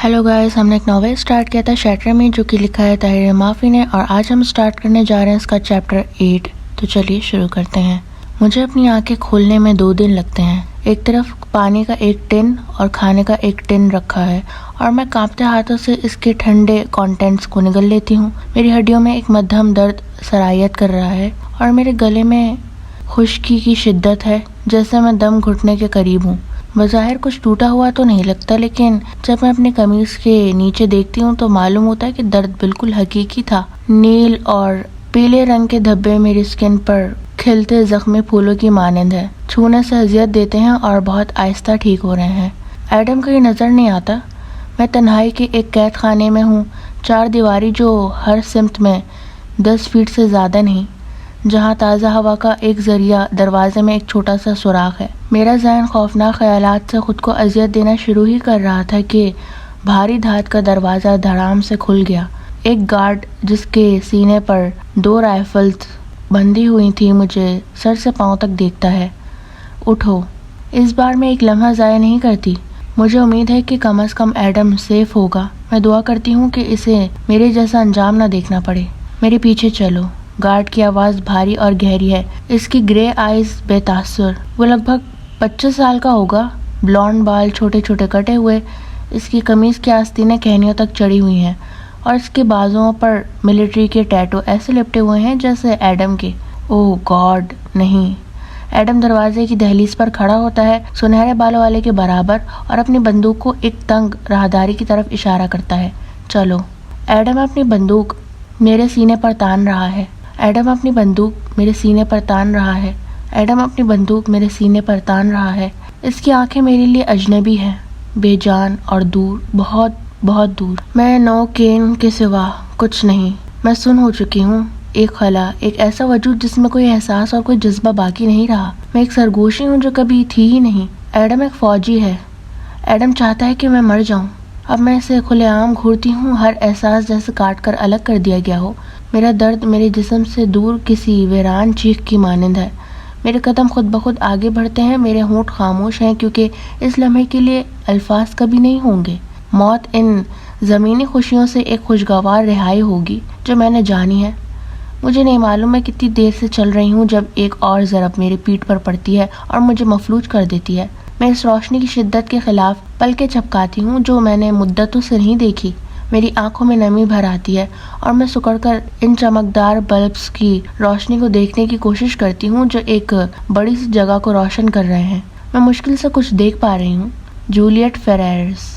Hello guys, हमने एक novel start किया था शैटर में, जो कि लिखा है ताहिर माफी ने, और आज हम स्टार्ट करने जा रहे हैं इसका चैप्टर 8। तो चलिए शुरू करते हैं। मुझे अपनी आंखें खोलने में 2 दिन लगते हैं। एक तरफ पानी का एक टिन और खाने का एक टिन रखा है और मैं कांपते हाथों से इसके ठंडे कंटेंट्स को निगल लेती हूँ। मेरी हड्डियों में एक मध्यम दर्द सरायत कर रहा है और मेरे गले में खुश्की की शिद्दत है, जैसे मैं दम घुटने के करीब हूँ। बज़ाहिर कुछ टूटा हुआ तो नहीं लगता, लेकिन जब मैं अपनी कमीज के नीचे देखती हूँ तो मालूम होता है कि दर्द बिल्कुल हकीकी था। नील और पीले रंग के धब्बे मेरी स्किन पर खिलते जख्मी फूलों की मानंद है, छूने से अजियत देते हैं और बहुत आहिस्ता ठीक हो रहे हैं। एडम कहीं नजर नहीं आता। मैं तन्हाई के एक कैद खाने में हूँ, 4 दीवारी जो हर सिमत में 10 फीट से ज्यादा नहीं, जहाँ ताज़ा हवा का एक जरिया दरवाजे में एक छोटा सा सुराख है। मेरा ज़हन खौफनाक ख्यालात से खुद को अजियत देना शुरू ही कर रहा था कि भारी धात का दरवाज़ा धड़ाम से खुल गया। एक गार्ड जिसके सीने पर 2 राइफल्स बंधी हुई थी मुझे सर से पांव तक देखता है। उठो। इस बार मैं एक लम्हा ज़ाया नहीं करती। मुझे उम्मीद है कि कम से कम एडम सेफ होगा। मैं दुआ करती हूँ कि इसे मेरे जैसा अंजाम ना देखना पड़े। मेरे पीछे चलो। गार्ड की आवाज़ भारी और गहरी है, इसकी ग्रे आइज बेतासुर। वो लगभग 25 साल का होगा, ब्लॉन्ड बाल छोटे छोटे कटे हुए, इसकी कमीज की आस्तीनें कहनियों तक चढ़ी हुई हैं और इसके बाजुओं पर मिलिट्री के टैटू ऐसे लिपटे हुए हैं जैसे एडम के। ओह गॉड, नहीं। एडम दरवाजे की दहलीज पर खड़ा होता है, सुनहरे बालों वाले के बराबर, और अपनी बंदूक को एक तंग राहदारी की तरफ इशारा करता है। चलो। एडम अपनी बंदूक मेरे सीने पर तान रहा है। एडम अपनी बंदूक मेरे सीने पर तान रहा है। एडम अपनी बंदूक मेरे सीने पर तान रहा है। इसकी आंखें मेरे लिए अजनबी हैं, बेजान और दूर, बहुत बहुत दूर। मैं नौकेन के सिवा कुछ नहीं। मैं सुन हो चुकी हूँ, एक खला, एक ऐसा वजूद जिसमें कोई एहसास और कोई जज्बा बाकी नहीं रहा। मैं एक सरगोशी हूँ जो कभी थी ही नहीं। एडम एक फौजी है। एडम चाहता है कि मैं मर जाऊँ। अब मैं इसे खुलेआम घूरती हूँ, हर एहसास जैसे काट कर अलग कर दिया गया हो। मेरा दर्द मेरे जिस्म से दूर किसी वीरान चीख की मानंद है। मेरे कदम खुद ब खुद आगे बढ़ते हैं, मेरे होंठ खामोश हैं क्योंकि इस लम्हे के लिए अल्फाज कभी नहीं होंगे। मौत इन ज़मीनी खुशियों से एक खुशगवार रिहाई होगी जो मैंने जानी है। मुझे नहीं मालूम मैं कितनी देर से चल रही हूँ जब एक और ज़रब मेरी पीठ पर पड़ती है और मुझे मफलूज कर देती है। मैं इस रोशनी की शिद्दत के खिलाफ पलकें झपकाती हूँ जो मैंने मुद्दतों से नहीं देखी। मेरी आंखों में नमी भर आती है और मैं सिकुड़कर इन चमकदार बल्ब्स की रोशनी को देखने की कोशिश करती हूँ जो एक बड़ी सी जगह को रोशन कर रहे हैं। मैं मुश्किल से कुछ देख पा रही हूँ। जूलियट फेरेरस।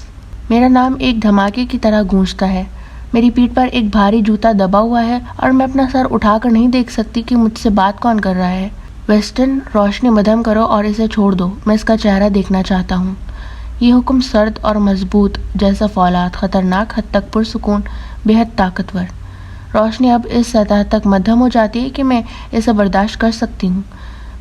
मेरा नाम एक धमाके की तरह गूंजता है। मेरी पीठ पर एक भारी जूता दबा हुआ है और मैं अपना सर उठाकर नहीं देख सकती कि मुझसे बात कौन कर रहा है। वेस्टर्न, रोशनी मध्यम करो और इसे छोड़ दो। मैं इसका चेहरा देखना चाहता हूँ। ये हुक्म सर्द और मजबूत जैसा फौलाद, खतरनाक हद तक पुरसुकून, बेहद ताकतवर। रोशनी अब इस सतह तक मध्यम हो जाती है कि मैं इसे बर्दाश्त कर सकती हूँ।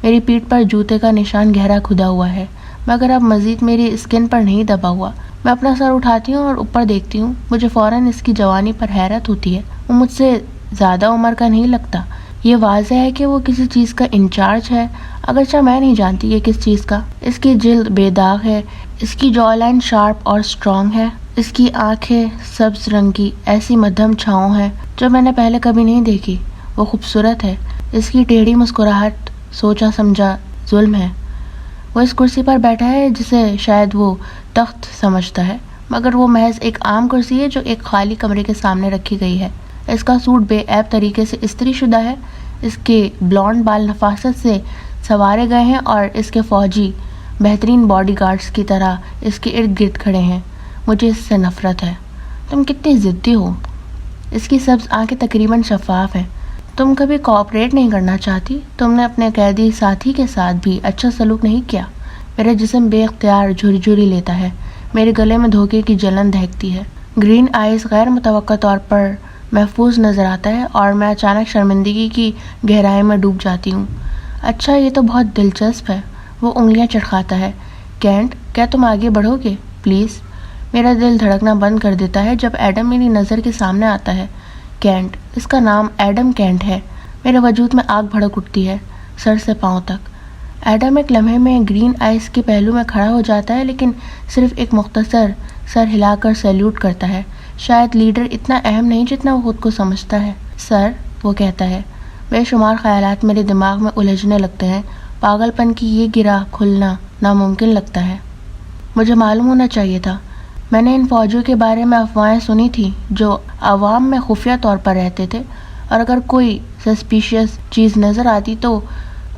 मेरी पीठ पर जूते का निशान गहरा खुदा हुआ है, मगर अब मजीद मेरी स्किन पर नहीं दबा हुआ। मैं अपना सर उठाती हूँ और ऊपर देखती हूँ। मुझे फौरन इसकी जवानी पर हैरत होती है। वो मुझसे ज़्यादा उम्र का नहीं लगता। ये वाज़ेह है कि वो किसी चीज़ का इंचार्ज है, अगरचे मैं नहीं जानती ये किस चीज़ का। इसकी जिल्द बेदाग है, इसकी जॉ लाइन शार्प और स्ट्रॉन्ग है, इसकी आंखें सब्ज रंग की ऐसी मध्यम छाँव है जो मैंने पहले कभी नहीं देखी। वो खूबसूरत है। इसकी टेढ़ी मुस्कुराहट सोचा समझा जुल्म है। वो इस कुर्सी पर बैठा है जिसे शायद वो तख्त समझता है, मगर वो महज एक आम कुर्सी है जो एक खाली कमरे के सामने रखी गई है। इसका सूट बेऐब तरीके से इस्त्री शुदा है। इसके ब्लॉन्ड बाल नफासत से संवारे गए हैं और इसके फौजी बेहतरीन बॉडीगार्ड्स की तरह इसके इर्द गिर्द खड़े हैं। मुझे इससे नफरत है। तुम कितनी ज़िद्दी हो। इसकी सब्ज आंखें तकरीबन शफाफ हैं। तुम कभी कोऑपरेट नहीं करना चाहती। तुमने अपने कैदी साथी के साथ भी अच्छा सलूक नहीं किया। मेरा जिस्म बेख्तियार झुरझुरी लेता है। मेरे गले में धोखे की जलन दहकती है। ग्रीन आइज गैर मुतवक्का तौर पर महफूज नज़र आता है और मैं अचानक शर्मिंदगी की गहराई में डूब जाती हूँ। अच्छा, ये तो बहुत दिलचस्प है। वो उंगलियां चटखाता है। कैंट, क्या तुम आगे बढ़ोगे प्लीज़? मेरा दिल धड़कना बंद कर देता है जब एडम मेरी नज़र के सामने आता है। कैंट, इसका नाम एडम कैंट है। मेरे वजूद में आग भड़क उठती है, सर से पाँव तक। एडम एक लम्हे में ग्रीन आइस के पहलू में खड़ा हो जाता है, लेकिन सिर्फ एक मुख्तसर سر ہلا کر سیلیوٹ کرتا ہے. شاید لیڈر اتنا اہم نہیں جتنا وہ خود کو سمجھتا ہے. سر، وہ کہتا ہے. بے شمار خیالات میرے دماغ میں الجھنے لگتے ہیں. پاگل پن کی یہ گرہ کھلنا ناممکن لگتا ہے. مجھے معلوم ہونا چاہیے تھا. میں نے ان فوجیوں کے بارے میں افواہیں سنی تھی جو عوام میں خفیہ طور پر رہتے تھے، اور اگر کوئی سسپیشیس چیز نظر آتی تو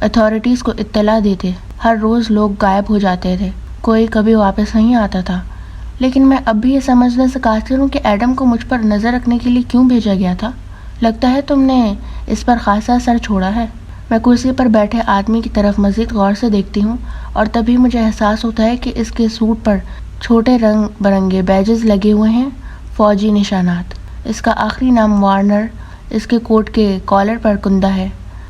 اتھارٹیز کو اطلاع دیتے. ہر روز لوگ غائب ہو جاتے تھے، کوئی کبھی واپس نہیں آتا تھا. لیکن میں اب بھی یہ سمجھنے سے قاصر ہوں کہ ایڈم کو مجھ پر نظر رکھنے کے لیے کیوں بھیجا گیا تھا. لگتا ہے تم نے اس پر خاصا اثر چھوڑا ہے. میں کرسی پر بیٹھے آدمی کی طرف مزید غور سے دیکھتی ہوں، اور تبھی مجھے احساس ہوتا ہے کہ اس کے سوٹ پر چھوٹے رنگ برنگے بیجز لگے ہوئے ہیں، فوجی نشانات. اس کا آخری نام وارنر اس کے کوٹ کے کالر پر کندہ ہے.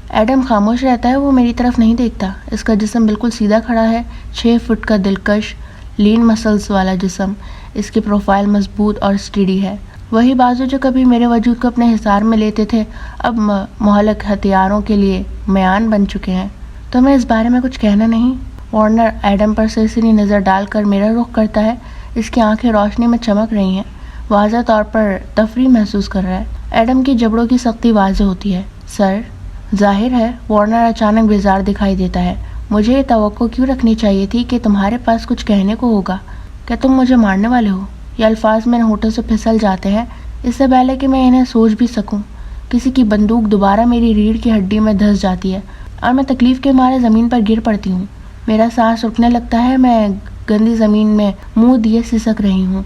ایڈم خاموش رہتا ہے. وہ میری طرف نہیں دیکھتا. اس کا جسم بالکل سیدھا کھڑا ہے، 6 فٹ کا دلکش لین مسلز والا جسم. اس کی پروفائل مضبوط اور سٹیڈی ہے. وہی بازو جو کبھی میرے وجود کو اپنے حصار میں لیتے تھے اب مہلک ہتھیاروں کے لیے میان بن چکے ہیں. تمہیں اس بارے میں کچھ کہنا نہیں؟ وارنر ایڈم پر سرسری نظر ڈال کر میرا رخ کرتا ہے. اس کی آنکھیں روشنی میں چمک رہی ہیں. واضح طور پر تفریح محسوس کر رہا ہے. ایڈم کی جبڑوں کی سختی واضح ہوتی ہے. سر، ظاہر ہے وارنر اچانک بیزار دکھائی دیتا ہے. مجھے یہ توقع کیوں رکھنی چاہیے تھی کہ تمہارے پاس کچھ کہنے کو ہوگا. کیا تم مجھے مارنے والے ہو؟ یہ الفاظ میرے ہونٹوں سے پھسل جاتے ہیں اس سے پہلے کہ میں انہیں سوچ بھی سکوں. کسی کی بندوق دوبارہ میری ریڑھ کی ہڈی میں دھس جاتی ہے اور میں تکلیف کے مارے زمین پر گر پڑتی ہوں. میرا سانس رکنے لگتا ہے. میں گندی زمین میں منہ دیے سسک رہی ہوں.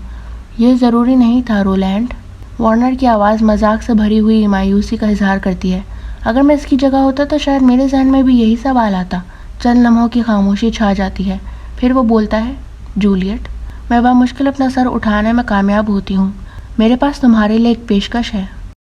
یہ ضروری نہیں تھا رولینڈ. وارنر کی آواز مذاق سے بھری ہوئی مایوسی کا اظہار کرتی ہے. اگر میں اس کی جگہ ہوتا تو شاید میرے ذہن میں بھی یہی سوال آتا. چند لمحوں کی خاموشی چھا جاتی ہے. پھر وہ بولتا ہے، جولیٹ. میں بامشکل اپنا سر اٹھانے میں کامیاب ہوتی ہوں. میرے پاس تمہارے لیے ایک پیشکش ہے.